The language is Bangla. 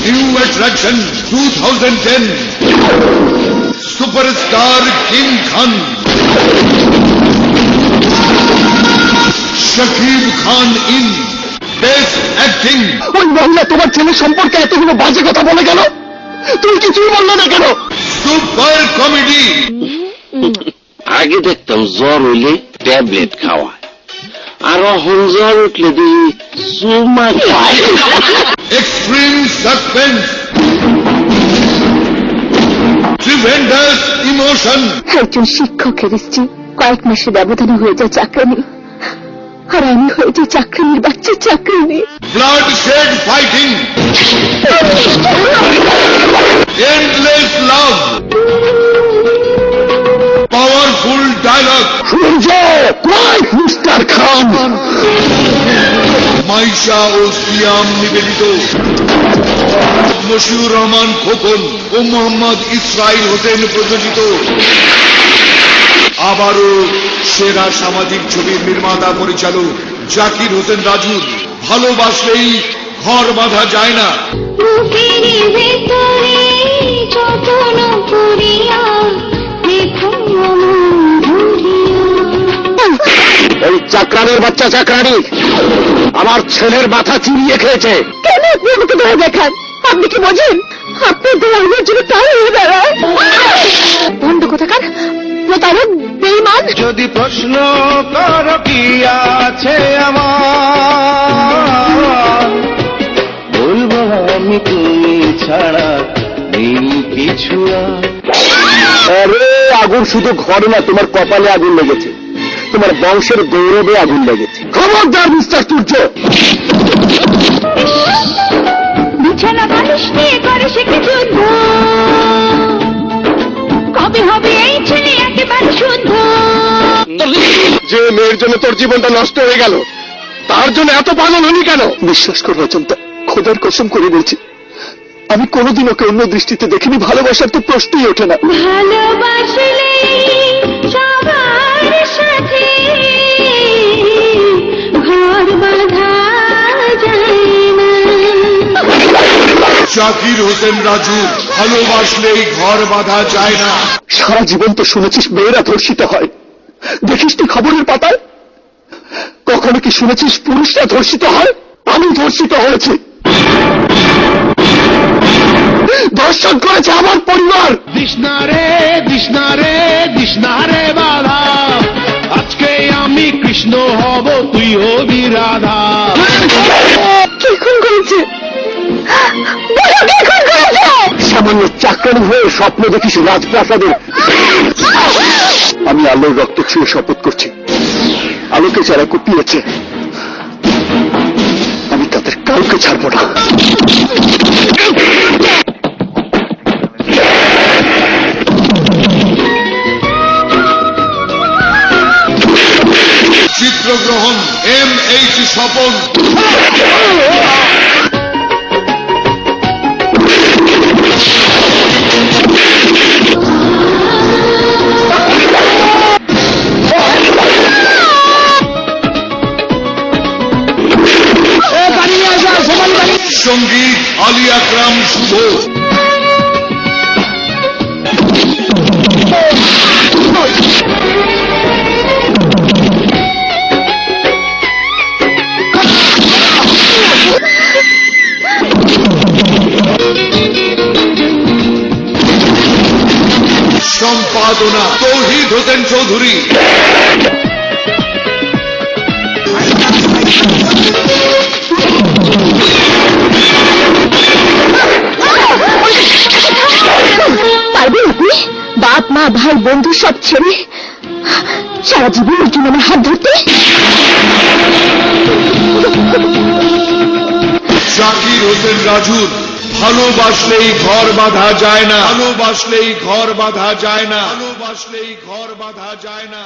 New attraction 2010 Superstar King Khan Shakib Khan in Best Acting ওই মহিলা তোমার ছেলে সম্পর্কে এতগুলো বাজে কথা বলে গেল, তুমি কিছুই বললে না কেন? Super Comedy আগে দেখতাম জ্বর হইলে ট্যাবলেট খাওয়া, আর এখন জ্বর উঠলে দেখি সুমা খায়। Extreme Suspense Tremendous Emotion একজন শিক্ষকের স্ত্রী কয়েক মাসের ব্যবধানে হয়ে যায় চাকরানি, আর আমি হয়ে যাই চাকরানির বাচ্চা চাকরানি। Bloodshed Fighting Endless Love Powerful Dialogue সূর্য কয় মিস্টার খান, মাইশা ও সিয়াম নিবেদিত, মশিউর রহমান খোকন ও মোহাম্মদ ইসরাইল হোসেন প্রযোজিত। আবারও সেরা সামাজিক ছবির নির্মাতা পরিচালক জাকির হোসেন রাজুর ভালোবাসলেই ঘর বাঁধা যায় না। এই চাকরানের বাচ্চা চাকরানি আমার ছেলের মাথা চিরিয়ে খেয়েছে। কেন আপনি আমাকে ধরে দেখান? আপনি কি বোঝেন আপনি আমার জন্য তাই হয়ে বেড়ায়? বন্ধ কোথাকার প্রতারক বেঈমান। যদি প্রশ্ন করো কি আছে আমার, বলবো আমি তুমি ছাড়া নেই কিছু। আরে আগুন শুধু ঘরে না, তোমার কপালে আগুন লেগেছে, তোমার বংশের গৌরবে আগুন লেগেছে। খবরদার মিস্টার সূর্য। বিছানা বালিশ নিয়ে করে সে কিছু কবে হবে এই ছেলে একেবারে শুদ্ধ। যে মেয়ের জন্য তোর জীবনটা নষ্ট হয়ে গেল, তার জন্য এত পাগল হলি কেন? বিশ্বাস করো অজন্তা, খোদার কসম করে বলছি, আমি কোনোদিন ওকে অন্য দৃষ্টিতে দেখিনি। ভালোবাসার তো প্রশ্নই ওঠে না। ভালোবাসলে সবার সাথে ঘর বাঁধা যায় না। জাকির হোসেন রাজু ভালোবাসলেই ঘর বাঁধা যায় না। সারা জীবন তো শুনেছিস মেয়েরা ধর্ষিত হয়, দেখিস তুই খবরের পাতায়? কখনো কি শুনেছিস পুরুষরা ধর্ষিত হয়? আমি ধর্ষিত হয়েছি, ধর্ষণ করেছে আমার পরিবার। কৃষ্ণারে কৃষ্ণারে কৃষ্ণারে বাধা, আজকে আমি কৃষ্ণ হব তুই হবি রাধা। কে খুন করেছে? সামান্য চাকরানি হয়ে স্বপ্ন দেখিস রাজপ্রাসাদের। আমি আলোর রক্ত ছুঁয়ে শপথ করছি, আলোকে যারা কুপিয়েছে আমি তাদের কাউকে ছাড়ব না। চিত্রগ্রহণ MH স্বপন। সঙ্গীত আলী আকরাম শুভ। সম্পাদনা তৌহিদ হোসেন চৌধুরী। পারবেন আপনি বাপ মা ভাই বন্ধু সব ছেড়ে সারা জীবনের জন্য আমার হাত ধরতে? জাকির হোসেন রাজুর ভালোবাসলেই ঘর বাঁধা যায় না। ভালোবাসলেই ঘর বাঁধা যায় না। ভালোবাসলেই ঘর বাঁধা যায় না।